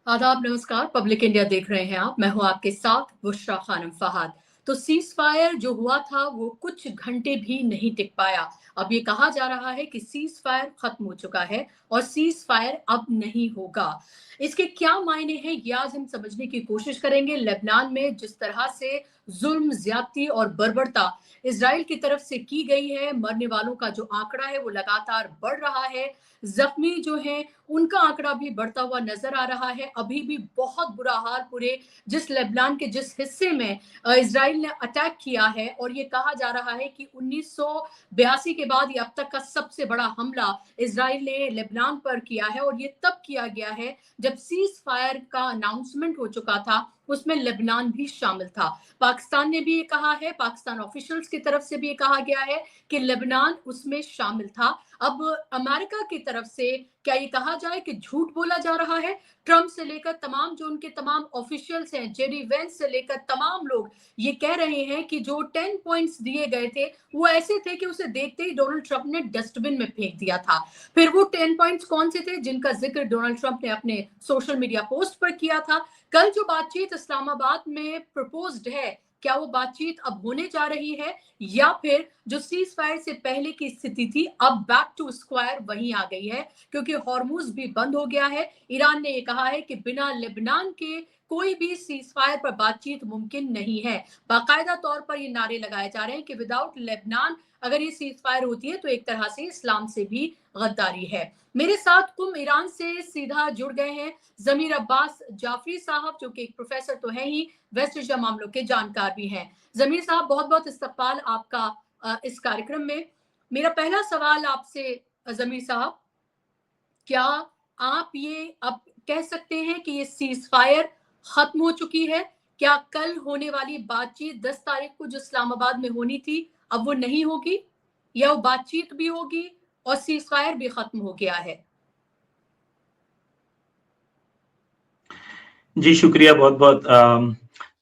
आदाब नमस्कार। Public India देख रहे हैं आप। मैं हूं आपके साथ बुशरा खानम फहाद। तो सीज फायर जो हुआ था वो कुछ घंटे भी नहीं टिक पाया। अब ये कहा जा रहा है कि सीज फायर खत्म हो चुका है और सीज फायर अब नहीं होगा। इसके क्या मायने हैं ये आज हम समझने की कोशिश करेंगे। लेबनान में जिस तरह से जुल्म, ज्यादती और बर्बरता इजराइल की तरफ से की गई है, मरने वालों का जो आंकड़ा है वो लगातार बढ़ रहा है। जख्मी जो हैं उनका आंकड़ा भी बढ़ता हुआ नजर आ रहा है। अभी भी बहुत बुरा हाल पूरे जिस लेबनान के जिस हिस्से में इजराइल ने अटैक किया है, और ये कहा जा रहा है कि 1982 के बाद ये अब तक का सबसे बड़ा हमला इजराइल ने लेबनान पर किया है। और ये तब किया गया है जब सीज फायर का अनाउंसमेंट हो चुका था, उसमें लेबनान भी शामिल था। पाकिस्तान ने भी ये कहा है, पाकिस्तान ऑफिशियल्स की तरफ से भी ये कहा गया है कि लेबनान उसमें शामिल था। अब अमेरिका की तरफ से क्या ये कहा जाए कि झूठ बोला जा रहा है? ट्रंप से लेकर तमाम जो उनके तमाम ऑफिशियल्स हैं, जेडी वेंस से लेकर तमाम लोग ये कह रहे हैं कि जो 10 पॉइंट्स दिए गए थे वो ऐसे थे कि उसे देखते ही डोनाल्ड ट्रंप ने डस्टबिन में फेंक दिया था। फिर वो 10 पॉइंट्स कौन से थे जिनका जिक्र डोनाल्ड ट्रंप ने अपने सोशल मीडिया पोस्ट पर किया था? कल जो बातचीत इस्लामाबाद में प्रपोज्ड है, क्या वो बातचीत अब होने जा रही है, या फिर जो सीज फायर से पहले की स्थिति थी अब बैक टू स्क्वायर वहीं आ गई है? क्योंकि हॉर्मुज भी बंद हो गया है। ईरान ने ये कहा है कि बिना लेबनान के कोई भी सीज फायर पर बातचीत मुमकिन नहीं है। बाकायदा तौर पर ये नारे लगाए जा रहे हैं कि विदाउट लेबनान अगर ये सीज फायर होती है तो एक तरह से इस्लाम से भी गद्दारी है। मेरे साथ कुम ईरान से सीधा जुड़ गए हैं जमीर अब्बास जाफरी साहब, जो कि एक प्रोफेसर तो है ही, वेस्ट एशिया मामलों के जानकार भी हैं। जमीर साहब, बहुत बहुत इस्तकबाल आपका इस कार्यक्रम में। मेरा पहला सवाल आपसे जमीर साहब, क्या आप ये अब कह सकते हैं कि ये सीज फायर खत्म हो चुकी है? क्या कल होने वाली बातचीत 10 तारीख को जो इस्लामाबाद में होनी थी अब वो नहीं होगी, या वो बातचीत भी होगी और सीज फायर भी खत्म हो गया है? जी शुक्रिया बहुत बहुत।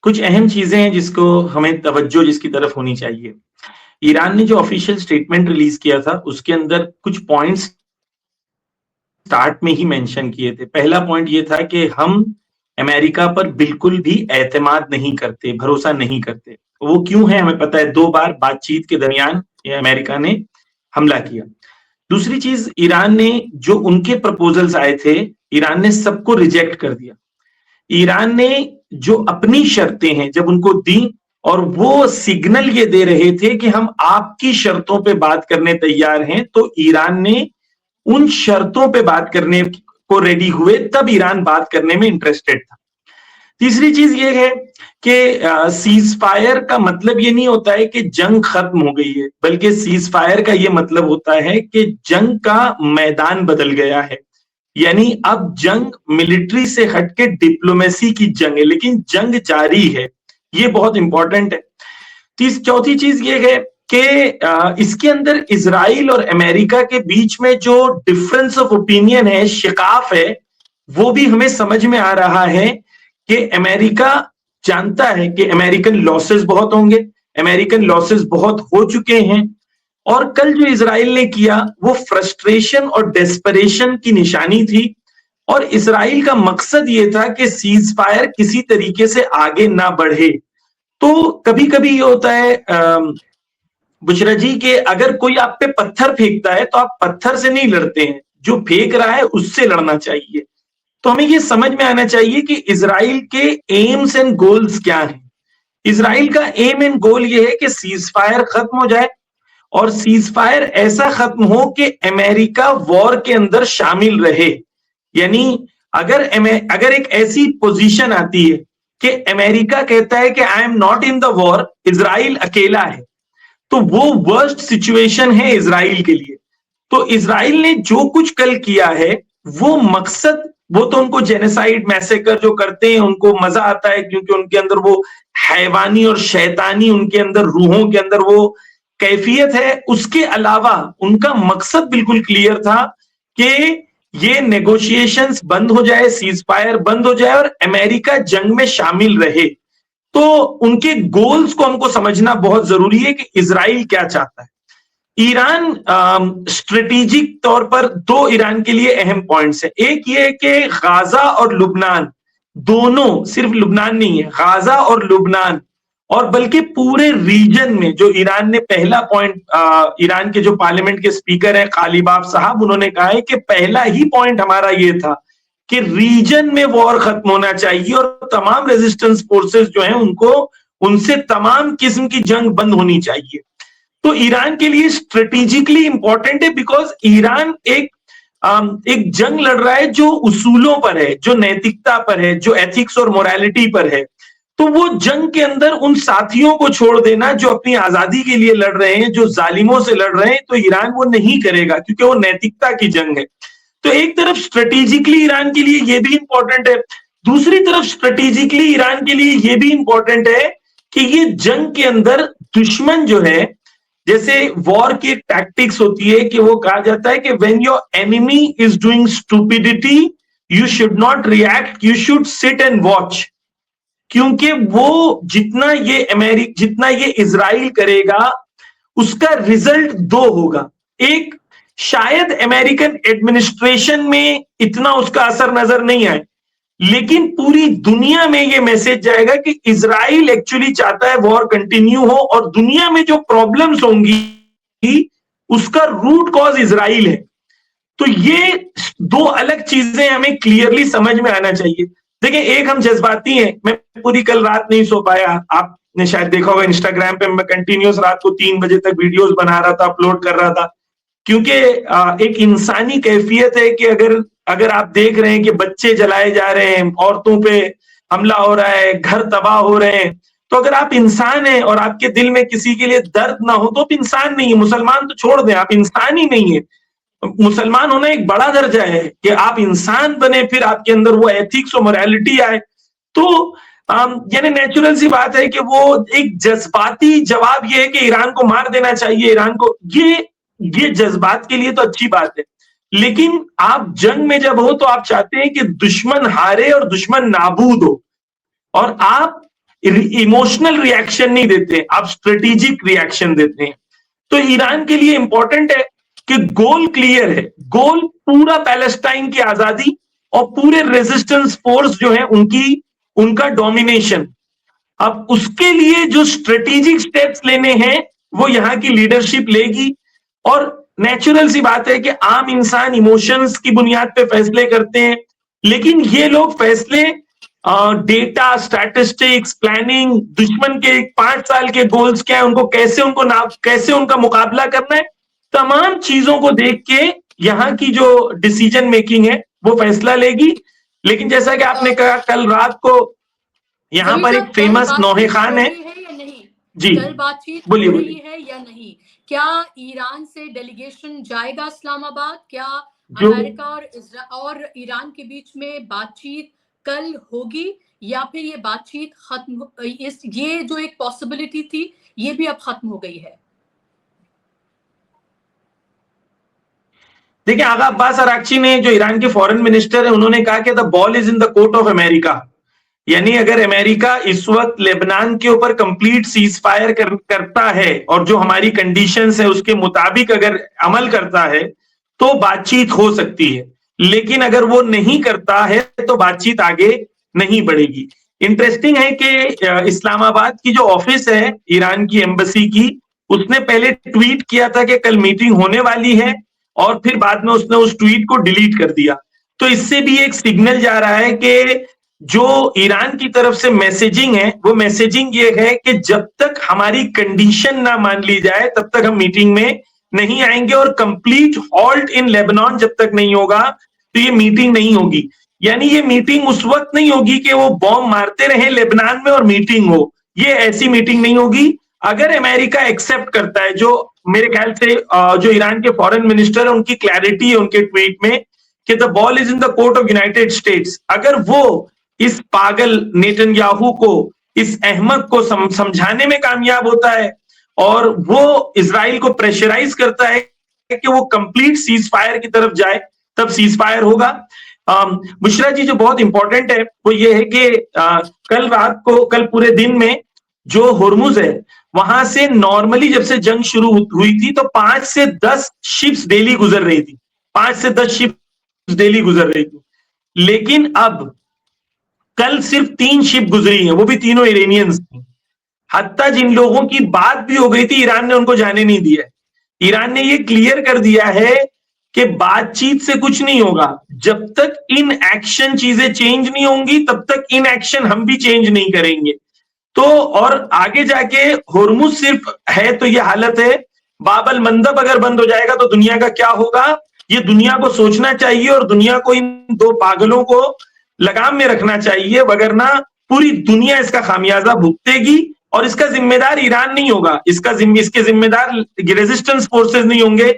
कुछ अहम चीजें हैं जिसको हमें तवज्जो जिसकी तरफ होनी चाहिए। ईरान ने जो ऑफिशियल स्टेटमेंट रिलीज किया था उसके अंदर कुछ पॉइंट्स स्टार्ट में ही मेंशन किए थे। पहला पॉइंट ये था कि हम अमेरिका पर बिल्कुल भी एतमाद नहीं करते, भरोसा नहीं करते। वो क्यों है हमें पता है, 2 बार बातचीत के दरमियान अमेरिका ने हमला किया। दूसरी चीज, ईरान ने जो उनके प्रपोजल्स आए थे ईरान ने सबको रिजेक्ट कर दिया। ईरान ने जो अपनी शर्तें हैं जब उनको दी, और वो सिग्नल ये दे रहे थे कि हम आपकी शर्तों पे बात करने तैयार हैं, तो ईरान ने उन शर्तों पे बात करने को रेडी हुए, तब ईरान बात करने में इंटरेस्टेड था। तीसरी चीज ये है कि सीज फायर का मतलब ये नहीं होता है कि जंग खत्म हो गई है, बल्कि सीज फायर का ये मतलब होता है कि जंग का मैदान बदल गया है। यानी अब जंग मिलिट्री से हटके डिप्लोमेसी की जंग है, लेकिन जंग जारी है। ये बहुत इंपॉर्टेंट है। चौथी चीज ये है कि इसके अंदर इजराइल और अमेरिका के बीच में जो डिफरेंस ऑफ ओपिनियन है, शिकाफ है, वो भी हमें समझ में आ रहा है कि अमेरिका जानता है कि अमेरिकन लॉसेस बहुत होंगे, अमेरिकन लॉसेस बहुत हो चुके हैं, और कल जो इजराइल ने किया वो फ्रस्ट्रेशन और डेस्परेशन की निशानी थी। और इजराइल का मकसद ये था कि सीज फायर किसी तरीके से आगे ना बढ़े। तो कभी कभी ये होता है बुशरा जी कि अगर कोई आप पे पत्थर फेंकता है तो आप पत्थर से नहीं लड़ते हैं, जो फेंक रहा है उससे लड़ना चाहिए। तो हमें ये समझ में आना चाहिए कि इजराइल के एम्स एंड गोल्स क्या हैं। इजराइल का एम एंड गोल ये है कि सीज फायर खत्म हो जाए, और सीज फायर ऐसा खत्म हो कि अमेरिका वॉर के अंदर शामिल रहे। यानी अगर एक ऐसी पोजीशन आती है कि अमेरिका कहता है कि I am not in the war, Israel अकेला है, तो वो वर्स्ट सिचुएशन है इजराइल के लिए। तो इजराइल ने जो कुछ कल किया है वो मकसद, वो तो उनको जेनोसाइड मैसेकर जो करते हैं उनको मजा आता है, क्योंकि उनके अंदर वो हैवानी और शैतानी, उनके अंदर रूहों के अंदर वो कैफियत है। उसके अलावा उनका मकसद बिल्कुल क्लियर था कि ये नेगोशिएशंस बंद हो जाए, सीज फायर बंद हो जाए और अमेरिका जंग में शामिल रहे। तो उनके गोल्स को हमको समझना बहुत जरूरी है कि इजराइल क्या चाहता है। ईरान स्ट्रेटेजिक तौर पर दो ईरान के लिए अहम पॉइंट्स है। एक ये कि गाजा और लुबनान दोनों, सिर्फ लुबनान नहीं है, गाजा और लुबनान और बल्कि पूरे रीजन में, जो ईरान ने पहला पॉइंट, ईरान के जो पार्लियामेंट के स्पीकर हैं कालीबाफ साहब, उन्होंने कहा है कि पहला ही पॉइंट हमारा ये था कि रीजन में वॉर खत्म होना चाहिए और तमाम रेजिस्टेंस फोर्सेस जो हैं उनको, उनसे तमाम किस्म की जंग बंद होनी चाहिए। तो ईरान के लिए स्ट्रेटेजिकली इंपॉर्टेंट है बिकॉज ईरान एक जंग लड़ रहा है जो उसूलों पर है, जो नैतिकता पर है, जो एथिक्स और मोरालिटी पर है। तो वो जंग के अंदर उन साथियों को छोड़ देना जो अपनी आजादी के लिए लड़ रहे हैं, जो जालिमों से लड़ रहे हैं, तो ईरान वो नहीं करेगा क्योंकि वो नैतिकता की जंग है। तो एक तरफ स्ट्रेटेजिकली ईरान के लिए ये भी इंपॉर्टेंट है, दूसरी तरफ स्ट्रेटेजिकली ईरान के लिए ये भी इंपॉर्टेंट है कि ये जंग के अंदर दुश्मन जो है, जैसे वॉर की एक टैक्टिक्स होती है कि वो कहा जाता है कि when your enemy is doing stupidity you should not react, you should sit and watch. क्योंकि वो जितना ये इजराइल करेगा उसका रिजल्ट दो होगा। एक, शायद अमेरिकन एडमिनिस्ट्रेशन में इतना उसका असर नजर नहीं आए, लेकिन पूरी दुनिया में ये मैसेज जाएगा कि इजराइल एक्चुअली चाहता है वॉर कंटिन्यू हो और दुनिया में जो प्रॉब्लम्स होंगी उसका रूट कॉज इजराइल है। तो ये दो अलग चीजें हमें क्लियरली समझ में आना चाहिए। देखिए, एक हम जज्बाती हैं, मैं पूरी कल रात नहीं सो पाया, आपने शायद देखा होगा इंस्टाग्राम पे मैं कंटिन्यूस रात को 3 बजे तक वीडियोस बना रहा था, अपलोड कर रहा था, क्योंकि एक इंसानी कैफियत है कि अगर आप देख रहे हैं कि बच्चे जलाए जा रहे हैं, औरतों पे हमला हो रहा है, घर तबाह हो रहे हैं, तो अगर आप इंसान हैं और आपके दिल में किसी के लिए दर्द ना हो तो आप इंसान नहीं है। मुसलमान तो छोड़ दें, आप इंसान ही नहीं है। मुसलमान होना एक बड़ा दर्जा है कि आप इंसान बने, फिर आपके अंदर वो एथिक्स और मोरालिटी आए। तो यानी नेचुरल सी बात है कि वो एक जज्बाती जवाब ये है कि ईरान को मार देना चाहिए, ईरान को, ये जज्बात के लिए तो अच्छी बात है, लेकिन आप जंग में जब हो तो आप चाहते हैं कि दुश्मन हारे और दुश्मन नाबूद हो, और आप इमोशनल रिएक्शन नहीं देते, आप स्ट्रेटेजिक रिएक्शन देते हैं। तो ईरान के लिए इंपॉर्टेंट है कि गोल क्लियर है, गोल पूरा पैलेस्टाइन की आजादी और पूरे रेजिस्टेंस फोर्स जो है उनका डोमिनेशन। अब उसके लिए जो स्ट्रेटेजिक स्टेप्स लेने हैं वो यहाँ की लीडरशिप लेगी, और नेचुरल सी बात है कि आम इंसान इमोशंस की बुनियाद पे फैसले करते हैं, लेकिन ये लोग फैसले डेटा, स्टैटिस्टिक्स, प्लानिंग, दुश्मन के 5 साल के गोल्स क्या है, उनको कैसे उनका मुकाबला करना है, तमाम चीजों को देख के यहाँ की जो डिसीजन मेकिंग है वो फैसला लेगी। लेकिन जैसा कि आपने कहा, कल रात को यहाँ पर एक फेमस नौहे खान है जी, कल बातचीत हो रही है या नहीं? क्या ईरान से डेलीगेशन जाएगा इस्लामाबाद? क्या अमेरिका और ईरान के बीच में बातचीत कल होगी, या फिर ये बातचीत खत्म, ये जो एक पॉसिबिलिटी थी ये भी अब खत्म हो गई है? देखिए, आगा अब्बास अराक्ची ने, जो ईरान के फॉरेन मिनिस्टर है, उन्होंने कहा कि the ball is in the court of America. यानी अगर अमेरिका इस वक्त लेबनान के ऊपर कंप्लीट सीज फायर करता है और जो हमारी कंडीशंस है उसके मुताबिक अगर अमल करता है तो बातचीत हो सकती है, लेकिन अगर वो नहीं करता है तो बातचीत आगे नहीं बढ़ेगी। इंटरेस्टिंग है कि इस्लामाबाद की जो ऑफिस है ईरान की एम्बेसी की, उसने पहले ट्वीट किया था कि कल मीटिंग होने वाली है, और फिर बाद में उसने उस ट्वीट को डिलीट कर दिया। तो इससे भी एक सिग्नल जा रहा है कि जो ईरान की तरफ से मैसेजिंग है, वो मैसेजिंग ये है कि जब तक हमारी कंडीशन ना मान ली जाए तब तक हम मीटिंग में नहीं आएंगे, और कंप्लीट हॉल्ट इन लेबनान जब तक नहीं होगा तो ये मीटिंग नहीं होगी। यानी ये मीटिंग उस वक्त नहीं होगी कि वो बॉम्ब मारते रहे लेबनान में और मीटिंग हो, ये ऐसी मीटिंग नहीं होगी। अगर अमेरिका एक्सेप्ट करता है, जो मेरे ख्याल से जो ईरान के फॉरेन मिनिस्टर है उनकी क्लैरिटी है उनके ट्वीट में कि the ball is in the court of United states, अगर वो इस पागल नेतन्याहू को, इस अहमक को समझाने में कामयाब होता है और वो इजराइल को प्रेशराइज करता है कि वो कंप्लीट सीज फायर की तरफ जाए, तब सीज फायर होगा। बुशरा जी, जो बहुत इंपॉर्टेंट है वो ये है कि कल पूरे दिन में जो होर्मुज है वहां से नॉर्मली जब से जंग शुरू हुई थी तो 5 से 10 शिप्स डेली गुजर रही थी, 5 से 10 शिप्स डेली गुजर रही थी। लेकिन अब कल सिर्फ 3 शिप गुजरी हैं, वो भी तीनों इरानियंस थी। हत्ता जिन लोगों की बात भी हो गई थी ईरान ने उनको जाने नहीं दिया। ईरान ने ये क्लियर कर दिया है कि बातचीत से कुछ नहीं होगा, जब तक इन एक्शन चीजें चेंज नहीं होंगी तब तक इन एक्शन हम भी चेंज नहीं करेंगे। तो और आगे जाके होर्मुज सिर्फ है तो ये हालत है, बाबल मंदब अगर बंद हो जाएगा तो दुनिया का क्या होगा, ये दुनिया को सोचना चाहिए और दुनिया को इन दो पागलों को लगाम में रखना चाहिए, वगरना पूरी दुनिया इसका खामियाजा भुगतेगी। और इसका जिम्मेदार ईरान नहीं होगा, इसके जिम्मेदार रेजिस्टेंस फोर्सेस नहीं होंगे,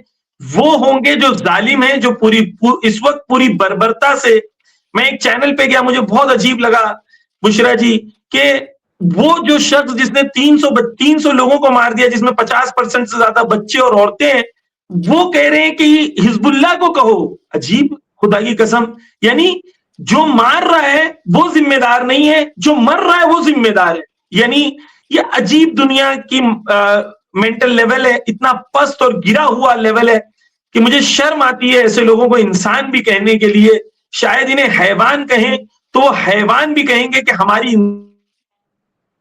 वो होंगे जो जालिम है, जो इस वक्त पूरी बर्बरता से। मैं एक चैनल पे गया, मुझे बहुत अजीब लगा बुशरा जी कि वो जो शख्स जिसने 300 लोगों को मार दिया, जिसमें 50% से ज्यादा बच्चे और औरतें हैं, वो कह रहे हैं कि हिजबुल्लाह को कहो। अजीब, खुदा की कसम। यानी जो मार रहा है वो जिम्मेदार नहीं है, जो मर रहा है वो जिम्मेदार है। यानी ये अजीब दुनिया की मेंटल लेवल है, इतना पस्त और गिरा हुआ लेवल है कि मुझे शर्म आती है ऐसे लोगों को इंसान भी कहने के लिए। शायद इन्हें हैवान कहें तो वो हैवान भी कहेंगे कि हमारी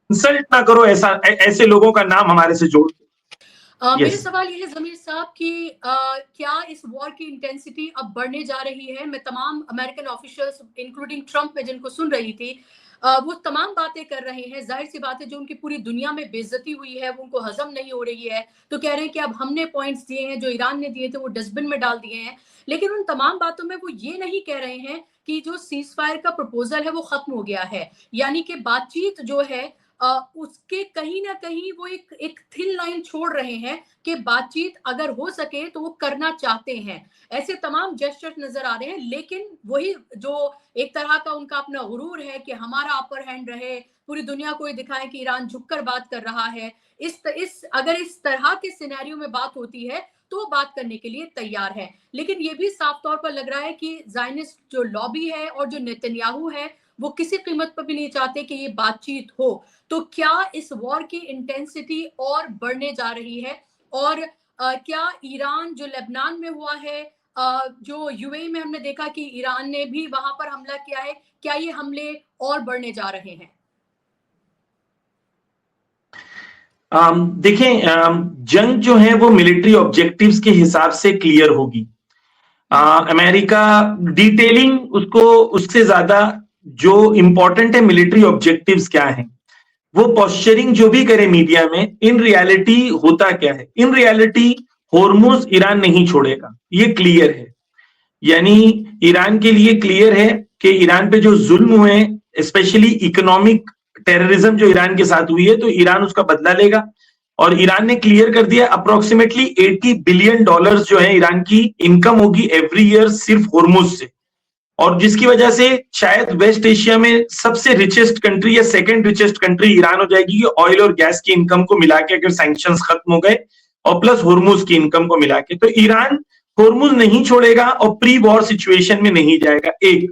इंसल्ट ना करो, ऐसे लोगों का नाम हमारे से जोड़। मेरा सवाल ये है जमीर साहब कि क्या इस वॉर की इंटेंसिटी अब बढ़ने जा रही है? मैं तमाम अमेरिकन ऑफिशियल्स इंक्लूडिंग ट्रंप में जिनको सुन रही थी, वो तमाम बातें कर रहे हैं। जाहिर सी बात है, जो उनकी पूरी दुनिया में बेइज्जती हुई है वो उनको हजम नहीं हो रही है, तो कह रहे हैं कि अब हमने पॉइंट्स दिए हैं जो ईरान ने दिए थे वो डस्टबिन में डाल दिए हैं। लेकिन उन तमाम बातों में वो ये नहीं कह रहे हैं कि जो सीज फायर का प्रपोजल है वो खत्म हो गया है, यानी कि बातचीत जो है उसके कहीं ना कहीं वो एक थिन लाइन छोड़ रहे हैं कि बातचीत अगर हो सके तो वो करना चाहते हैं। ऐसे तमाम जेस्चर्स नजर आ रहे हैं, लेकिन वही जो एक तरह का उनका अपना गुरूर है कि हमारा अपर हैंड रहे, पूरी दुनिया को ये दिखाए कि ईरान झुककर बात कर रहा है। अगर इस तरह के सिनेरियो में बात होती है तो बात करने के लिए तैयार है। लेकिन ये भी साफ तौर पर लग रहा है कि ज़ायनिस्ट जो लॉबी है और जो नेतन्याहू है वो किसी कीमत पर भी नहीं चाहते कि ये बातचीत हो। तो क्या इस वॉर की इंटेंसिटी और बढ़ने जा रही है? और क्या ईरान जो लेबनान में हुआ है, जो यूएई में हमने देखा कि ईरान ने भी वहां पर हमला किया है, क्या ये हमले और बढ़ने जा रहे हैं? देखें, जंग जो है वो मिलिट्री ऑब्जेक्टिव्स के हिसाब से क्लियर होगी। अमेरिका डिटेलिंग उसको उससे ज्यादा जो इंपॉर्टेंट है मिलिट्री ऑब्जेक्टिव्स क्या है, वो पोस्चरिंग जो भी करे मीडिया में, इन रियलिटी होता क्या है? इन रियलिटी होर्मुज ईरान नहीं छोड़ेगा, ये क्लियर है। यानी ईरान के लिए क्लियर है कि ईरान पे जो जुल्म हुए, स्पेशली इकोनॉमिक टेररिज्म जो ईरान के साथ हुई है, तो ईरान उसका बदला लेगा। और ईरान ने क्लियर कर दिया अप्रोक्सीमेटली $80 बिलियन जो है ईरान की इनकम होगी एवरी ईयर सिर्फ होर्मुज से, और जिसकी वजह से शायद वेस्ट एशिया में सबसे रिचेस्ट कंट्री या सेकंड रिचेस्ट कंट्री ईरान हो जाएगी, ऑयल और गैस की इनकम को मिला के, अगर सैंक्शंस खत्म हो गए और प्लस होर्मुज की इनकम को मिला के। तो ईरान होर्मुज नहीं छोड़ेगा और प्री वॉर सिचुएशन में नहीं जाएगा। एक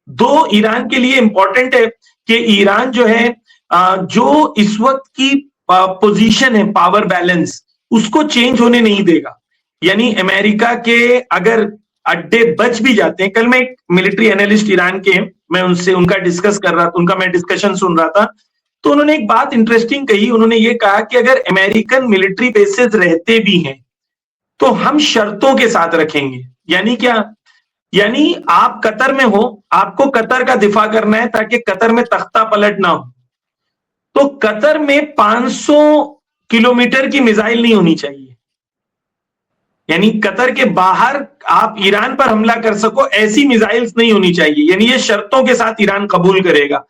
दो, ईरान के लिए इंपॉर्टेंट है कि ईरान जो है जो इस वक्त की पोजीशन है, पावर बैलेंस, उसको चेंज होने नहीं देगा। यानी अमेरिका के अगर अड्डे बच भी जाते हैं, कल मैं एक मिलिट्री एनालिस्ट ईरान के, मैं उनसे उनका डिस्कस कर रहा था, उनका मैं डिस्कशन सुन रहा था, तो उन्होंने एक बात इंटरेस्टिंग कही। उन्होंने ये कहा कि अगर अमेरिकन मिलिट्री बेसेस रहते भी हैं तो हम शर्तों के साथ रखेंगे। यानी क्या? यानी आप कतर में हो, आपको कतर का दिफा करना है ताकि कतर में तख्ता पलट ना हो, तो कतर में 500 किलोमीटर की मिसाइल नहीं होनी चाहिए। यानी कतर के बाहर आप ईरान पर हमला कर सको ऐसी मिसाइल्स नहीं होनी चाहिए। यानी ये शर्तों के साथ ईरान कबूल करेगा।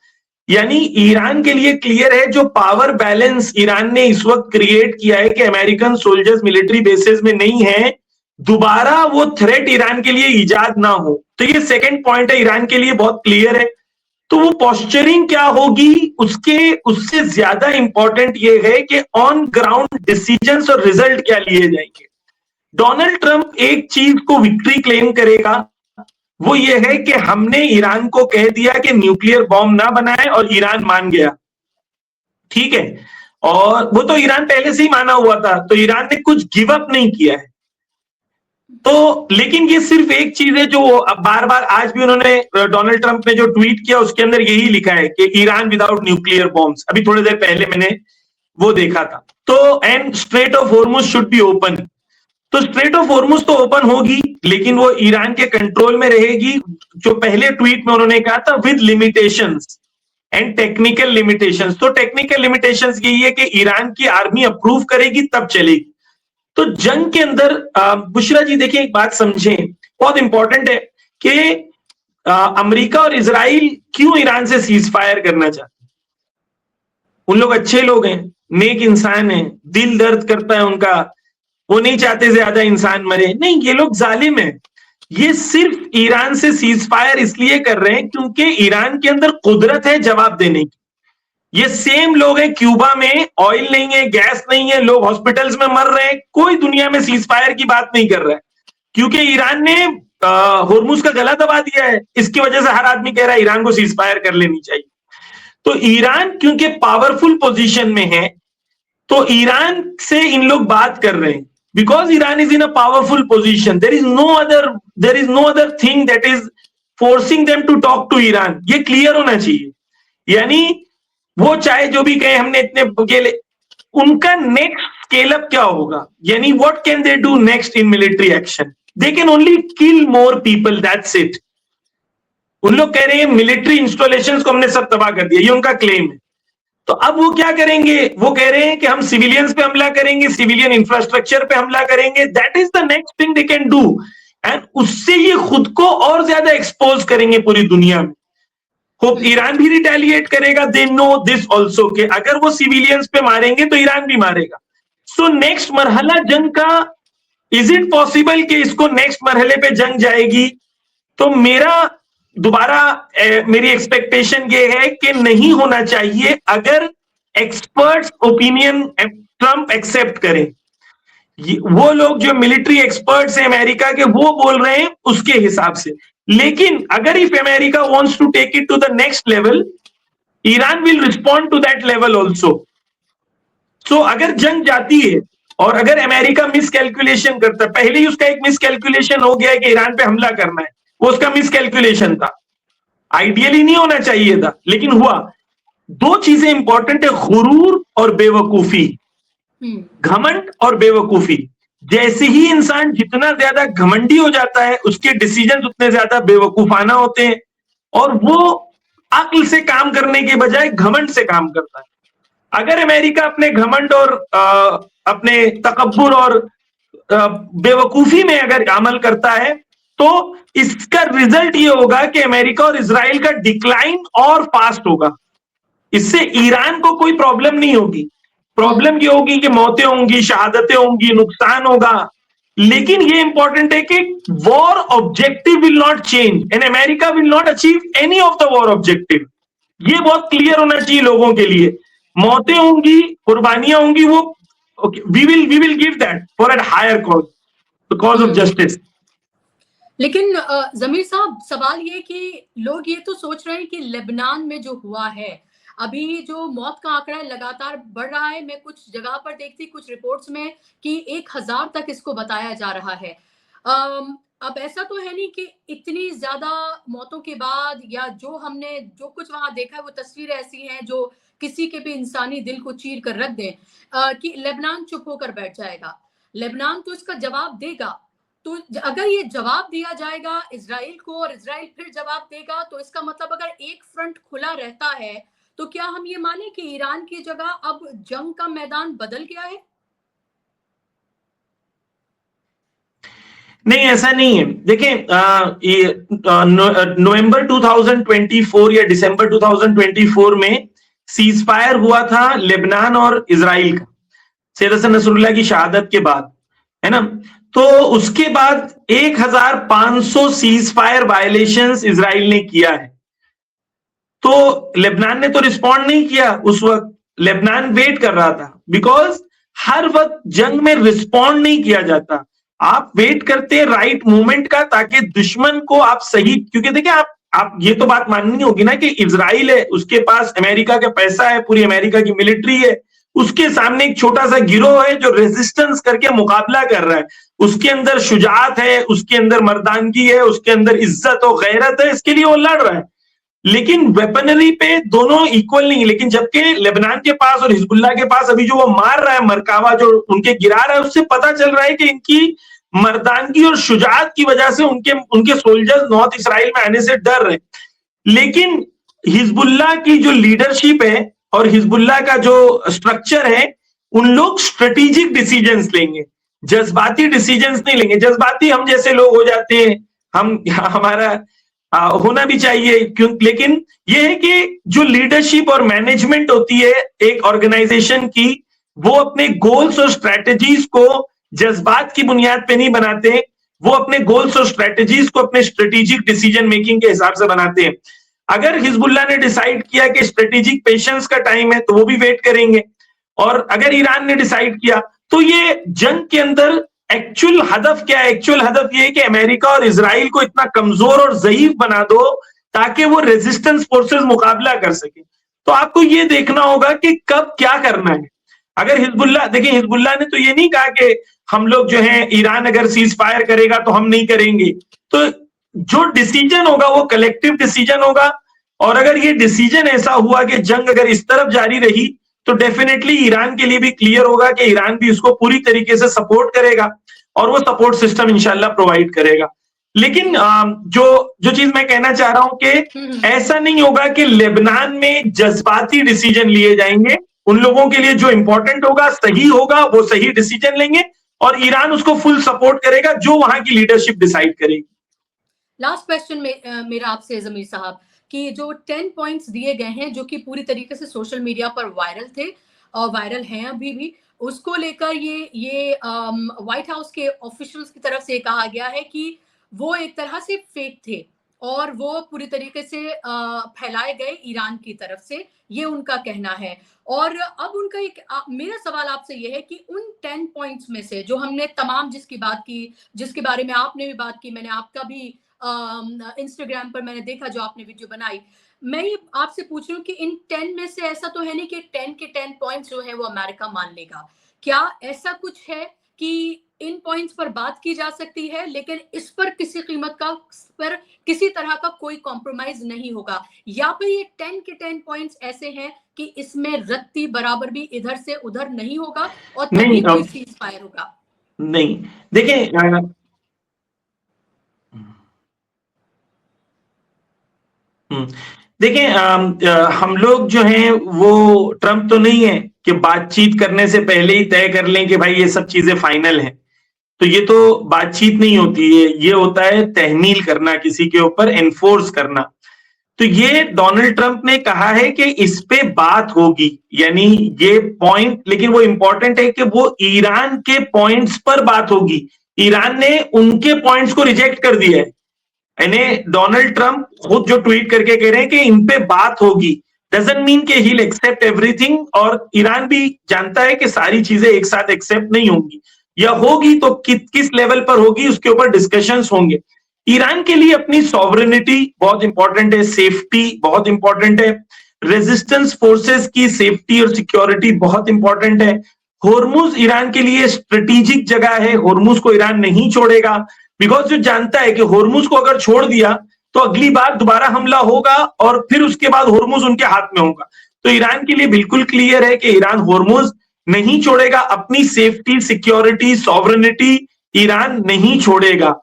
यानी ईरान के लिए क्लियर है, जो पावर बैलेंस ईरान ने इस वक्त क्रिएट किया है कि अमेरिकन सोल्जर्स मिलिट्री बेसिस में नहीं है, दोबारा वो थ्रेट ईरान के लिए इजाद ना हो। तो ये सेकंड पॉइंट है, ईरान के लिए बहुत क्लियर है। तो वो पोस्चरिंग क्या होगी, उससे ज्यादा इंपॉर्टेंट ये है कि ऑन ग्राउंड डिसीजंस और रिजल्ट क्या लिए जाएंगे। डोनाल्ड ट्रंप एक चीज को विक्ट्री क्लेम करेगा, वो ये है कि हमने ईरान को कह दिया कि न्यूक्लियर बॉम्ब ना बनाए और ईरान मान गया। ठीक है, और वो तो ईरान पहले से ही माना हुआ था, तो ईरान ने कुछ गिव अप नहीं किया है। तो लेकिन ये सिर्फ एक चीज है जो बार बार आज भी उन्होंने, डोनाल्ड ट्रंप ने जो ट्वीट किया उसके अंदर यही लिखा है कि ईरान विदाउट न्यूक्लियर बॉम्ब्स, अभी थोड़ी देर पहले मैंने वो देखा था। तो and straight of Hormuz should be open, तो स्ट्रेट ऑफ हॉर्मुज तो ओपन होगी लेकिन वो ईरान के कंट्रोल में रहेगी, जो पहले ट्वीट में उन्होंने कहा था, with limitations and technical limitations. तो टेक्निकल लिमिटेशंस यही है कि ईरान की आर्मी अप्रूव करेगी तब चलेगी। तो जंग के अंदर बुशरा जी देखिए, एक बात समझें, बहुत इंपॉर्टेंट है कि अमेरिका और इजराइल क्यों ईरान से सीज फायर करना चाहते हैं। उन लोग अच्छे लोग हैं, नेक इंसान हैं, दिल दर्द करता है उनका, वो नहीं चाहते ज्यादा इंसान मरे। नहीं, ये लोग जालिम हैं। ये सिर्फ ईरान से सीज फायर इसलिए कर रहे हैं क्योंकि ईरान के अंदर कुदरत है जवाब देने की। ये सेम लोग हैं, क्यूबा में ऑयल नहीं है, गैस नहीं है, लोग हॉस्पिटल्स में मर रहे हैं, कोई दुनिया में सीज फायर की बात नहीं कर रहा है क्योंकि ईरान ने होर्मुज का गला दबा दिया है। इसकी वजह से हर आदमी कह रहा है ईरान को सीज फायर कर लेनी चाहिए। तो ईरान क्योंकि पावरफुल पोजीशन में है, तो ईरान से इन लोग बात कर रहे हैं because Iran is in a powerful position. There is no other thing that is forcing them to talk to Iran. ये क्लियर होना चाहिए। यानी वो चाहे जो भी कहे, हमने इतने गेले, उनका नेक्स्ट स्केल अप क्या होगा, यानी what can they do next in military action? They can only kill more people, that's it. उन लोग कह रहे हैं मिलिट्री इंस्टॉलेशंस को हमने सब तबाह कर दिया, ये उनका क्लेम है। तो अब वो क्या करेंगे? वो कह रहे हैं कि हम सिविलियंस पे हमला करेंगे, सिविलियन इंफ्रास्ट्रक्चर पे हमला करेंगे। That is the next thing they can do, and उससे ये खुद को और ज्यादा एक्सपोज करेंगे पूरी दुनिया में। ईरान भी रिटेलिएट करेगा, दे नो दिस ऑल्सो, कि अगर वो सिविलियंस पे मारेंगे तो ईरान भी मारेगा। सो नेक्स्ट मरहला जंग का, इज इट पॉसिबल कि इसको नेक्स्ट मरहले पे जंग जाएगी? तो मेरी एक्सपेक्टेशन ये है कि नहीं होना चाहिए अगर एक्सपर्ट्स ओपिनियन ट्रंप एक्सेप्ट करें। वो लोग जो मिलिट्री एक्सपर्ट्स हैं अमेरिका के, वो बोल रहे हैं उसके हिसाब से। लेकिन अगर if America wants to take it to the next level, Iran will respond to that level also. So अगर जंग जाती है और अगर अमेरिका मिस कैलकुलेशन करता है, पहले ही उसका एक मिस कैलकुलेशन हो गया है कि ईरान पे हमला करना है, वो उसका मिस कैलकुलेशन था, आइडियली नहीं होना चाहिए था लेकिन हुआ। दो चीजें इंपॉर्टेंट है, गुरूर और बेवकूफी, घमंड और बेवकूफी। जैसे ही इंसान जितना ज्यादा घमंडी हो जाता है, उसके डिसीजन उतने ज्यादा बेवकूफाना होते हैं और वो अक्ल से काम करने के बजाय घमंड से काम करता है। अगर अमेरिका अपने घमंड और अपने तकब्बुर और बेवकूफी में अगर अमल करता है तो इसका रिजल्ट ये होगा कि अमेरिका और इजराइल का डिक्लाइन और फास्ट होगा। इससे ईरान को कोई प्रॉब्लम नहीं होगी। प्रॉब्लम ये होगी कि मौतें होंगी, शहादतें होंगी, नुकसान होगा। लेकिन ये इंपॉर्टेंट है कि war objective will not change and America will not achieve any of the war objective. ये बहुत क्लियर होना चाहिए लोगों के लिए। मौतें होंगी, कुर्बानियां होंगी, वो we will give that for a higher cause, the cause of justice. लेकिन जमीर साहब, सवाल ये कि लोग ये तो सोच रहे हैं कि लेबनान में जो हुआ है, अभी जो मौत का आंकड़ा लगातार बढ़ रहा है। मैं कुछ जगह पर देखती, कुछ रिपोर्ट्स में कि 1000 तक इसको बताया जा रहा है। अब ऐसा तो है नहीं कि इतनी ज्यादा मौतों के बाद, या जो हमने जो कुछ वहां देखा है वो तस्वीरें ऐसी हैं जो किसी के भी इंसानी दिल को चीर कर रख दें, कि लेबनान चुप होकर बैठ जाएगा। लेबनान तो इसका जवाब देगा। तो अगर ये जवाब दिया जाएगा इजराइल को और इजराइल फिर जवाब देगा, तो इसका मतलब अगर एक फ्रंट खुला रहता है तो क्या हम ये माने कि ईरान की जगह अब जंग का मैदान बदल गया है? नहीं, ऐसा नहीं है। देखें, नवंबर 2024 या दिसंबर 2024 में सीज फायर हुआ था लेबनान और इजराइल का, सैयद हसन नसरुल्लाह की शहादत के बाद, है ना। तो उसके बाद 1500 सीज फायर वायलेशंस इजराइल ने किया है। तो लेबनान ने तो रिस्पॉन्ड नहीं किया उस वक्त। लेबनान वेट कर रहा था, बिकॉज हर वक्त जंग में रिस्पॉन्ड नहीं किया जाता। आप वेट करते हैं राइट मूवमेंट का, ताकि दुश्मन को आप सही, क्योंकि देखिए आप ये तो बात माननी होगी ना कि इजराइल है, उसके पास अमेरिका का पैसा है, पूरी अमेरिका की मिलिट्री है, उसके सामने एक छोटा सा गिरोह है जो रेजिस्टेंस करके मुकाबला कर रहा है, उसके अंदर शुजात है, उसके अंदर मर्दानगी है, उसके अंदर इज्जत और गैरत है, इसके लिए वो लड़ रहा है। लेकिन वेपनरी पे दोनों इक्वल नहीं, लेकिन जबकि लेबनान के पास और हिजबुल्लाह के पास अभी जो वो मार रहा है, मरकावा जो उनके गिरा रहा है, उससे पता चल रहा है कि इनकी मर्दानगी और शुजात की वजह से उनके सोल्जर्स नॉर्थ इसराइल में आने से डर रहे। लेकिन हिजबुल्लाह की जो लीडरशिप है और हिजबुल्लाह का जो स्ट्रक्चर है, उन लोग स्ट्रेटेजिक डिसीजंस लेंगे, जज्बाती डिसीजंस नहीं लेंगे। जज्बाती हम जैसे लोग हो जाते हैं, हमारा होना भी चाहिए, लेकिन यह है कि जो लीडरशिप और मैनेजमेंट होती है एक ऑर्गेनाइजेशन की, वो अपने गोल्स और स्ट्रेटजीज को जज्बात की बुनियाद पे नहीं बनाते, वो अपने गोल्स और स्ट्रेटजीज को अपने स्ट्रेटेजिक डिसीजन मेकिंग के हिसाब से बनाते हैं। अगर हिजबुल्लाह ने डिसाइड किया कि स्ट्रेटेजिक पेशेंस का टाइम है, तो वो भी वेट करेंगे। और अगर ईरान ने डिसाइड किया, तो ये जंग के अंदर एक्चुअल हदफ क्या है? एक्चुअल हदफ ये है कि अमेरिका और इजराइल को इतना कमजोर और ज़ईफ बना दो ताकि वो रेजिस्टेंस फोर्सेस मुकाबला कर सके। तो आपको ये देखना होगा कि कब क्या करना है। अगर हिजबुल्लाह, देखिए हिजबुल्लाह ने तो ये नहीं कहा कि हम लोग जो है, ईरान अगर सीज फायर करेगा तो हम नहीं करेंगे। तो जो डिसीजन होगा वो कलेक्टिव डिसीजन होगा, और अगर ये डिसीजन ऐसा हुआ कि जंग अगर इस तरफ जारी रही, तो डेफिनेटली ईरान के लिए भी क्लियर होगा कि ईरान भी उसको पूरी तरीके से सपोर्ट करेगा और वो सपोर्ट सिस्टम इंशाल्लाह प्रोवाइड करेगा। लेकिन जो चीज मैं कहना चाह रहा हूं कि ऐसा नहीं होगा कि लेबनान में जज्बाती डिसीजन लिए जाएंगे। उन लोगों के लिए जो इंपॉर्टेंट होगा, सही होगा, वो सही डिसीजन लेंगे और ईरान उसको फुल सपोर्ट करेगा जो वहां की लीडरशिप डिसाइड करेगी। लास्ट क्वेश्चन में मेरा आपसे जमीर साहब, कि जो 10 पॉइंट्स दिए गए हैं जो कि पूरी तरीके से सोशल मीडिया पर वायरल थे और वायरल हैं अभी भी, उसको लेकर ये व्हाइट हाउस के ऑफिशियल्स की तरफ से कहा गया है कि वो एक तरह से फेक थे और वो पूरी तरीके से फैलाए गए ईरान की तरफ से, ये उनका कहना है। और अब उनका मेरा सवाल आपसे ये है कि उन 10 पॉइंट्स में से जो हमने तमाम जिसकी बात की, जिसके बारे में आपने भी बात की, मैंने आपका भी इंस्टाग्राम पर मैंने देखा जो आपने वीडियो बनाई, मैं ये आपसे पूछ रही हूँ कि इन 10 में से ऐसा तो है नहीं कि 10 के 10 पॉइंट्स जो है वो अमेरिका मान लेगा। क्या ऐसा कुछ है कि इन पॉइंट्स पर बात की जा सकती है लेकिन इस पर किसी कीमत का, पर किसी तरह का कोई कॉम्प्रोमाइज नहीं होगा, या फिर ये 10 के 10 पॉइंट्स ऐसे हैं कि इसमें रत्ती बराबर भी इधर से उधर नहीं होगा और तभी कोई सीज फायर होगा? नहीं, देखिए देखिए हम लोग जो हैं वो ट्रम्प तो नहीं है कि बातचीत करने से पहले ही तय कर लें कि भाई ये सब चीजें फाइनल हैं। तो ये तो बातचीत नहीं होती है, ये होता है तहमील करना, किसी के ऊपर एनफोर्स करना। तो ये डोनाल्ड ट्रंप ने कहा है कि इस पे बात होगी, यानी ये पॉइंट, लेकिन वो इंपॉर्टेंट है कि वो ईरान के पॉइंट्स पर बात होगी। ईरान ने उनके पॉइंट्स को रिजेक्ट कर दिया है, यानी डोनाल्ड ट्रंप खुद जो ट्वीट करके कह रहे हैं कि इन पे बात होगी, डजंट मीन कि ही विल एक्सेप्ट एवरीथिंग। और ईरान भी जानता है कि सारी चीजें एक साथ एक्सेप्ट नहीं होंगी, या होगी तो किस लेवल पर होगी उसके ऊपर डिस्कशंस होंगे। ईरान के लिए अपनी सॉवरेनिटी बहुत इंपॉर्टेंट है, सेफ्टी बहुत इंपॉर्टेंट है, रेजिस्टेंस फोर्सेस की सेफ्टी और सिक्योरिटी बहुत इंपॉर्टेंट है। होर्मुज ईरान के लिए स्ट्रेटेजिक जगह है, होर्मुज को ईरान नहीं छोड़ेगा, बिकॉज जो जानता है कि होर्मुज को अगर छोड़ दिया तो अगली बार दोबारा हमला होगा और फिर उसके बाद होर्मुज उनके हाथ में होगा। तो ईरान के लिए बिल्कुल क्लियर है कि ईरान होर्मुज नहीं छोड़ेगा, अपनी सेफ्टी, सिक्योरिटी, सॉवरेनिटी ईरान नहीं छोड़ेगा।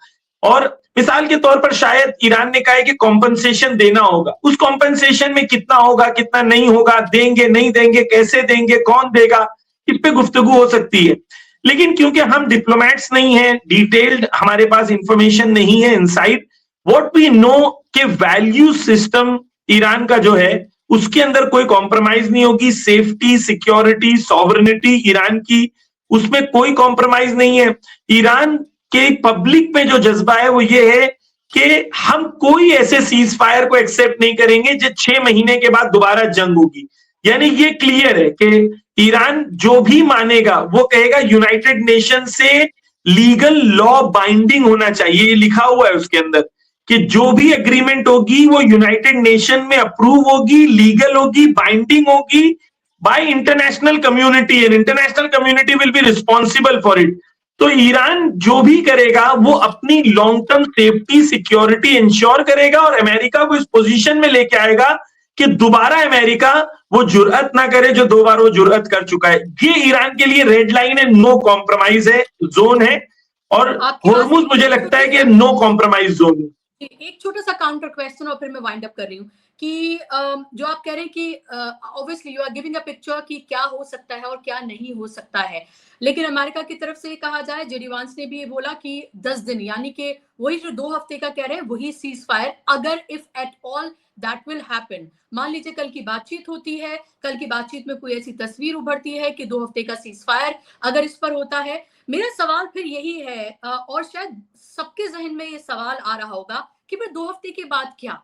और मिसाल के तौर पर शायद ईरान ने कहा है कि कॉम्पनसेशन देना होगा, उस कॉम्पनसेशन में कितना होगा, कितना नहीं होगा, देंगे नहीं देंगे, कैसे देंगे, कौन देगा, इस पे गुफ्तगू हो सकती है। लेकिन क्योंकि हम डिप्लोमेट्स नहीं हैं, डिटेल्ड हमारे पास इंफॉर्मेशन नहीं है, इनसाइड व्हाट वी नो के वैल्यू सिस्टम ईरान का जो है उसके अंदर कोई कॉम्प्रोमाइज नहीं होगी। सेफ्टी, सिक्योरिटी, सॉवरेनिटी ईरान की, उसमें कोई कॉम्प्रोमाइज नहीं है। ईरान के पब्लिक में जो जज्बा है वो ये है कि हम कोई ऐसे सीज फायर को एक्सेप्ट नहीं करेंगे जो 6 महीने के बाद दोबारा जंग होगी। यानी ये क्लियर है कि ईरान जो भी मानेगा वो कहेगा यूनाइटेड नेशन से लीगल लॉ बाइंडिंग होना चाहिए, ये लिखा हुआ है उसके अंदर कि जो भी एग्रीमेंट होगी वो यूनाइटेड नेशन में अप्रूव होगी, लीगल होगी, बाइंडिंग होगी, by international community and international community will be responsible for it. तो ईरान जो भी करेगा वो अपनी long term safety security ensure करेगा और अमेरिका को इस पोजीशन में लेके आएगा कि दोबारा अमेरिका वो जुर्अत ना करे जो 2 बार वो जुर्अत कर चुका है। ये ईरान के लिए रेड लाइन है, नो कॉम्प्रोमाइज है, जोन है, और होर्मुज मुझे लगता है कि नो कॉम्प्रोमाइज जोन है। एक छोटा सा काउंटर क्वेश्चन और फिर मैं वाइंड अप कर रही हूँ कि जो आप कह रहे हैं कि obviously you are giving a picture कि क्या हो सकता है और क्या नहीं हो सकता है, लेकिन अमेरिका की तरफ से कहा जाए, जेडी वांस ने भी ये बोला कि 10 दिन यानी कि वही जो 2 हफ्ते का कह रहे हैं वही सीज फायर, अगर if at all that will happen. मान लीजिए कल की बातचीत होती है, कल की बातचीत में कोई ऐसी तस्वीर उभरती है कि 2 हफ्ते का सीज फायर अगर इस पर होता है, मेरा सवाल फिर यही है और शायद सबके जहन में ये सवाल आ रहा होगा कि फिर 2 हफ्ते के बाद क्या?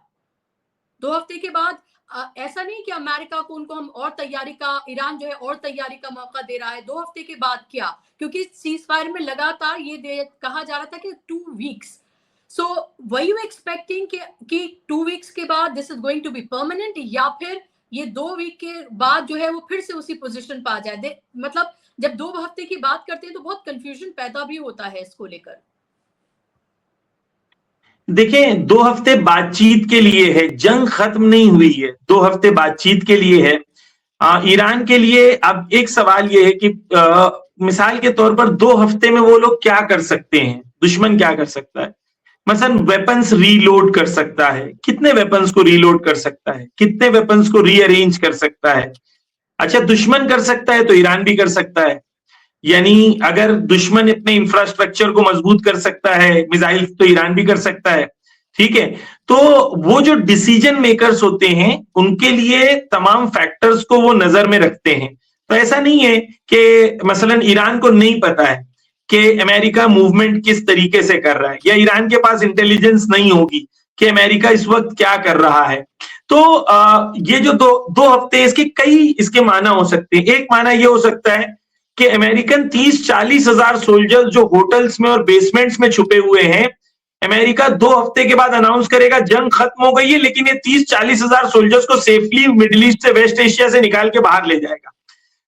2 हफ्ते के बाद ऐसा नहीं कि अमेरिका को उनको हम और तैयारी का, ईरान जो है और तैयारी का मौका दे रहा है, 2 हफ्ते के बाद क्या? क्योंकि सीज फायर में लगातार ये कहा जा रहा था कि 2 weeks. So were you expecting कि 2 वीक्स के बाद this is going to be permanent, या फिर ये 2 वीक के बाद जो है वो फिर से उसी पोजीशन पर आ जाए? मतलब जब 2 हफ्ते की बात करते हैं तो बहुत कंफ्यूजन पैदा भी होता है इसको लेकर। देखें, 2 हफ्ते बातचीत के लिए है, जंग खत्म नहीं हुई है, 2 हफ्ते बातचीत के लिए है। ईरान के लिए अब एक सवाल ये है कि मिसाल के तौर पर 2 हफ्ते में वो लोग क्या कर सकते हैं, दुश्मन क्या कर सकता है? मसलन वेपन्स रीलोड कर सकता है, कितने वेपन्स को रीलोड कर सकता है, कितने वेपन्स को रीअरेंज कर सकता है? अच्छा, दुश्मन कर सकता है तो ईरान भी कर सकता है, यानी अगर दुश्मन अपने इंफ्रास्ट्रक्चर को मजबूत कर सकता है, मिसाइल, तो ईरान भी कर सकता है, ठीक है। तो वो जो डिसीजन मेकर्स होते हैं उनके लिए तमाम फैक्टर्स को वो नजर में रखते हैं। तो ऐसा नहीं है कि मसलन ईरान को नहीं पता है कि अमेरिका मूवमेंट किस तरीके से कर रहा है, या ईरान के पास इंटेलिजेंस नहीं होगी कि अमेरिका इस वक्त क्या कर रहा है। तो ये जो दो हफ्ते, इसके कई इसके माना हो सकते हैं। एक माना ये हो सकता है कि अमेरिकन 30-40 हजार सोल्जर्स जो होटल्स में और बेसमेंट्स में छुपे हुए हैं, अमेरिका 2 हफ्ते के बाद अनाउंस करेगा जंग खत्म हो गई है, लेकिन ये 30-40 हजार सोल्जर्स को सेफली मिडिल ईस्ट से, वेस्ट एशिया से निकाल के बाहर ले जाएगा।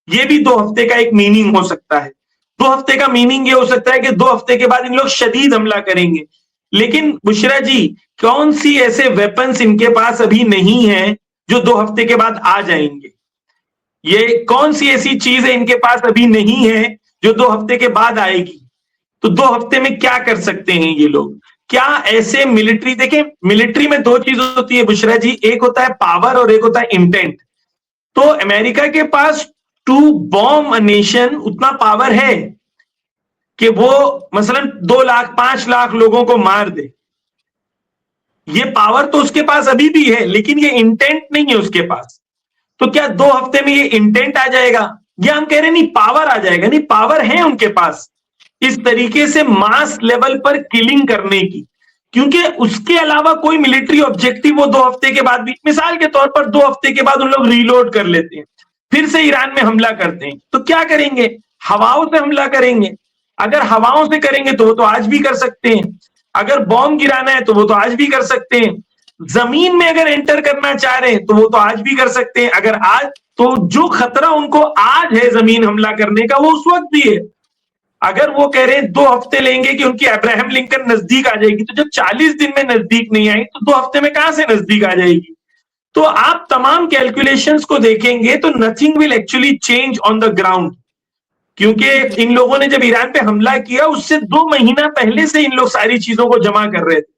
ये भी 2 हफ्ते का एक मीनिंग हो सकता है। 2 हफ्ते का मीनिंग ये हो सकता है कि 2 हफ्ते के बाद इन लोग शदीद हमला करेंगे। लेकिन बुशरा जी, कौन सी ऐसे वेपन्स इनके पास अभी नहीं है जो 2 हफ्ते के बाद आ जाएंगे? ये कौन सी ऐसी चीज है इनके पास अभी नहीं है जो 2 हफ्ते के बाद आएगी? तो 2 हफ्ते में क्या कर सकते हैं ये लोग? क्या ऐसे मिलिट्री, देखें मिलिट्री में 2 चीज होती है बुशरा जी, एक होता है पावर और एक होता है इंटेंट। तो अमेरिका के पास टू बॉम्ब अ नेशन उतना पावर है कि वो मसलन 2 लाख 5 लाख लोगों को मार दे। ये पावर तो उसके पास अभी भी है, लेकिन ये इंटेंट नहीं है उसके पास। तो क्या 2 हफ्ते में ये इंटेंट आ जाएगा? या हम कह रहे नहीं पावर आ जाएगा? नहीं, पावर है उनके पास इस तरीके से मास लेवल पर किलिंग करने की, क्योंकि उसके अलावा कोई मिलिट्री ऑब्जेक्टिव वो 2 हफ्ते के बाद भी, मिसाल के तौर पर 2 हफ्ते के बाद उन लोग रीलोड कर लेते हैं, फिर से ईरान में हमला करते हैं, तो क्या करेंगे? हवाओं से हमला करेंगे। अगर हवाओं से करेंगे तो वो तो आज भी कर सकते हैं। अगर बॉम्ब गिराना है तो वो तो आज भी कर सकते हैं। जमीन में अगर एंटर करना चाह रहे हैं तो वो तो आज भी कर सकते हैं। अगर आज, तो जो खतरा उनको आज है जमीन हमला करने का, वो उस वक्त भी है। अगर वो कह रहे हैं 2 हफ्ते लेंगे कि उनकी अब्राहम लिंकन नजदीक आ जाएगी, तो जब 40 दिन में नजदीक नहीं आई तो 2 हफ्ते में कहां से नजदीक आ जाएगी? तो आप तमाम कैलकुलेशंस को देखेंगे तो nothing will actually change on the ground, क्योंकि इन लोगों ने जब ईरान पे हमला किया उससे 2 महीना पहले से इन लोग सारी चीजों को जमा कर रहे थे।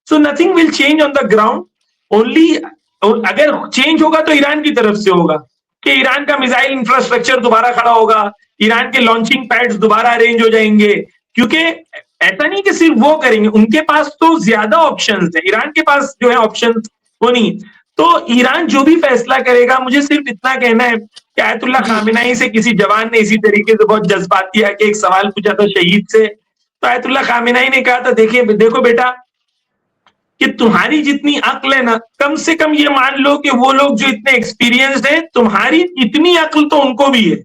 So nothing will change on the ground. Only अगर चेंज होगा तो ईरान की तरफ से होगा कि ईरान का मिसाइल इंफ्रास्ट्रक्चर दोबारा खड़ा होगा, ईरान के लॉन्चिंग पैड्स दोबारा अरेंज हो जाएंगे, क्योंकि ऐसा नहीं कि सिर्फ वो करेंगे, उनके पास तो ज्यादा ऑप्शंस है, ईरान के पास जो है ऑप्शंस वो नहीं। तो ईरान जो भी फैसला करेगा, मुझे सिर्फ इतना कहना है कि आयतुल्लाह खामेनेई से किसी जवान ने इसी तरीके से बहुत जज्बाती आके एक सवाल पूछा था शहीद से, तो आयतुल्लाह खामेनेई ने कहा था, देखिए देखो बेटा, कि तुम्हारी जितनी अक्ल है ना, कम से कम ये मान लो कि वो लोग जो इतने एक्सपीरियंस्ड हैं, तुम्हारी इतनी अक्ल तो उनको भी है।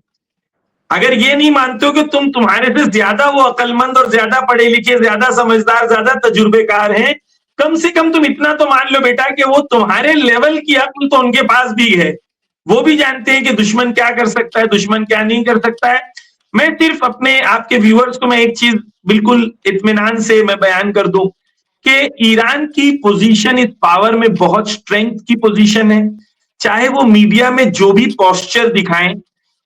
अगर ये नहीं मानते हो कि तुम्हारे से ज्यादा वो अक्लमंद और ज्यादा पढ़े लिखे, ज्यादा समझदार, ज्यादा तजुर्बेकार हैं, कम से कम तुम इतना तो मान लो बेटा कि वो तुम्हारे लेवल की अक्ल तो उनके पास भी है। वो भी जानते हैं कि दुश्मन क्या कर सकता है, दुश्मन क्या नहीं कर सकता है। मैं सिर्फ अपने आपके व्यूअर्स को मैं एक चीज बिल्कुल इत्मीनान से मैं बयान कर दूं कि ईरान की पोजीशन इस पावर में बहुत स्ट्रेंथ की पोजीशन है। चाहे वो मीडिया में जो भी पोस्चर दिखाएं,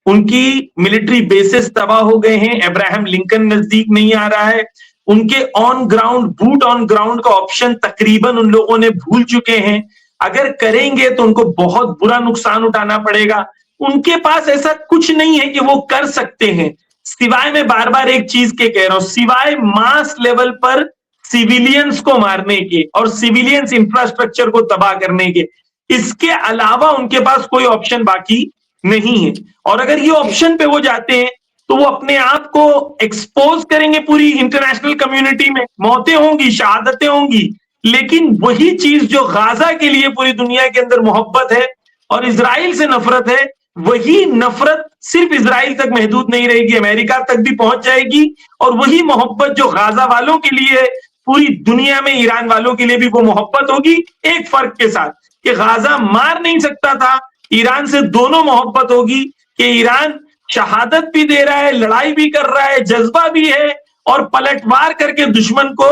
उनकी मिलिट्री बेसिस तबाह हो गए हैं, अब्राहम लिंकन नजदीक नहीं आ रहा है, उनके on ground boot on ground का ऑप्शन तकरीबन उन लोगों ने भूल चुके हैं। अगर करेंगे तो उनको बहुत बुरा नुकसान उठाना पड़ेगा। उनके पास ऐसा कुछ नहीं है कि वो कर सकते हैं, सिवाय मैं बार बार एक चीज के कह रहा हूं, सिवाय मास लेवल पर सिविलियंस को मारने के और सिविलियंस इंफ्रास्ट्रक्चर को तबाह करने के, इसके अलावा उनके पास कोई ऑप्शन बाकी नहीं है। और अगर ये ऑप्शन पे वो जाते हैं तो वो अपने आप को एक्सपोज करेंगे पूरी इंटरनेशनल कम्युनिटी में, मौतें होंगी, शहादतें होंगी, लेकिन वही चीज जो गाजा के लिए पूरी दुनिया के अंदर मोहब्बत है और इजराइल से नफरत है, वही नफरत सिर्फ इजराइल तक महदूद नहीं रहेगी, अमेरिका तक भी पहुंच जाएगी। और वही मोहब्बत जो गाजा वालों के लिए पूरी दुनिया में ईरान वालों के लिए भी वो मोहब्बत होगी, एक फर्क के साथ कि गाजा मार नहीं सकता था, ईरान से दोनों मोहब्बत होगी कि ईरान शहादत भी दे रहा है, लड़ाई भी कर रहा है, जज्बा भी है और पलटवार करके दुश्मन को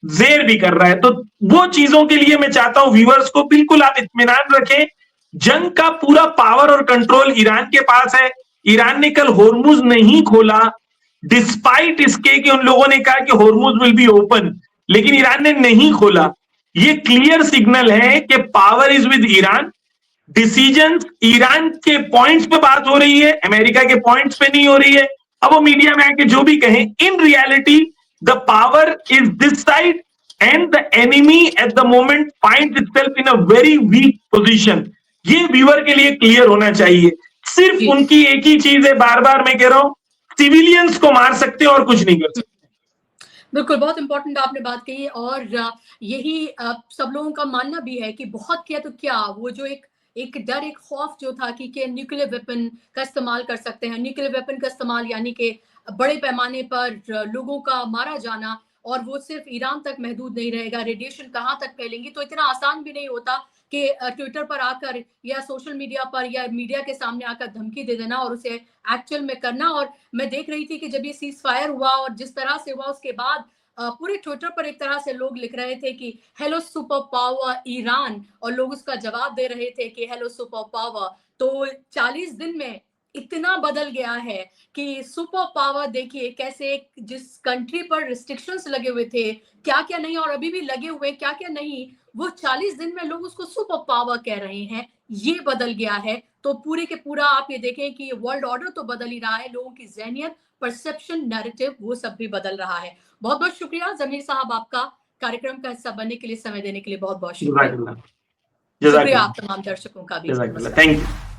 जेर भी कर रहा है। तो वो चीजों के लिए मैं चाहता हूं व्यूअर्स को बिल्कुल आप इत्मीनान रखें, जंग का पूरा पावर और कंट्रोल ईरान के पास है। ईरान ने कल होर्मुज नहीं खोला, डिस्पाइट इसके कि उन लोगों ने कहा कि होर्मुज विल बी ओपन, लेकिन ईरान ने नहीं खोला। ये क्लियर सिग्नल है कि power is with Iran. Decision Iran के पॉइंट्स पे बात हो रही है, अमेरिका के पॉइंट्स पे नहीं हो रही है। अब वो मीडिया में आके जो भी कहें, in reality the power is this side and the enemy at the moment finds itself in a very weak position. ये व्यूअर के लिए क्लियर होना चाहिए। सिर्फ उनकी एक ही चीज है, बार बार मैं कह रहा हूं, सिविलियंस को मार सकते हैं और कुछ नहीं कर सकते। बिल्कुल, बहुत इंपॉर्टेंट आपने बात कही और यही सब लोगों का मानना भी है कि बहुत किया तो क्या, वो जो एक डर, एक खौफ जो था कि न्यूक्लियर वेपन का इस्तेमाल कर सकते हैं, न्यूक्लियर वेपन का इस्तेमाल यानी कि बड़े पैमाने पर लोगों का मारा जाना, और वो सिर्फ ईरान तक महदूद नहीं रहेगा, रेडिएशन कहाँ तक फैलेंगी। तो इतना आसान भी नहीं होता कि ट्विटर पर आकर या सोशल मीडिया पर या मीडिया के सामने आकर धमकी दे देना और उसे एक्चुअल में करना। और मैं देख रही थी कि जब ये सीज फायर हुआ और जिस तरह से हुआ, उसके बाद पूरे ट्विटर पर एक तरह से लोग लिख रहे थे कि हेलो सुपर पावर ईरान, और लोग उसका जवाब दे रहे थे कि हेलो सुपर पावर। तो 40 दिन में इतना बदल गया है कि सुपर पावर देखिए कैसे, जिस कंट्री पर रिस्ट्रिक्शंस लगे हुए थे, क्या क्या नहीं, और अभी भी लगे हुए क्या क्या नहीं, वो 40 दिन में लोग उसको सुपर पावर कह रहे हैं। ये बदल गया है। तो पूरे के पूरा आप ये देखें कि वर्ल्ड ऑर्डर तो बदल ही रहा है, लोगों की जहनियत, परसेप्शन, नैरेटिव, वो सब भी बदल रहा है। बहुत बहुत शुक्रिया जमीर साहब, आपका कार्यक्रम का हिस्सा बनने के लिए, समय देने के लिए बहुत बहुत शुक्रिया। शुक्रिया आप तमाम दर्शकों का भी। Thank you.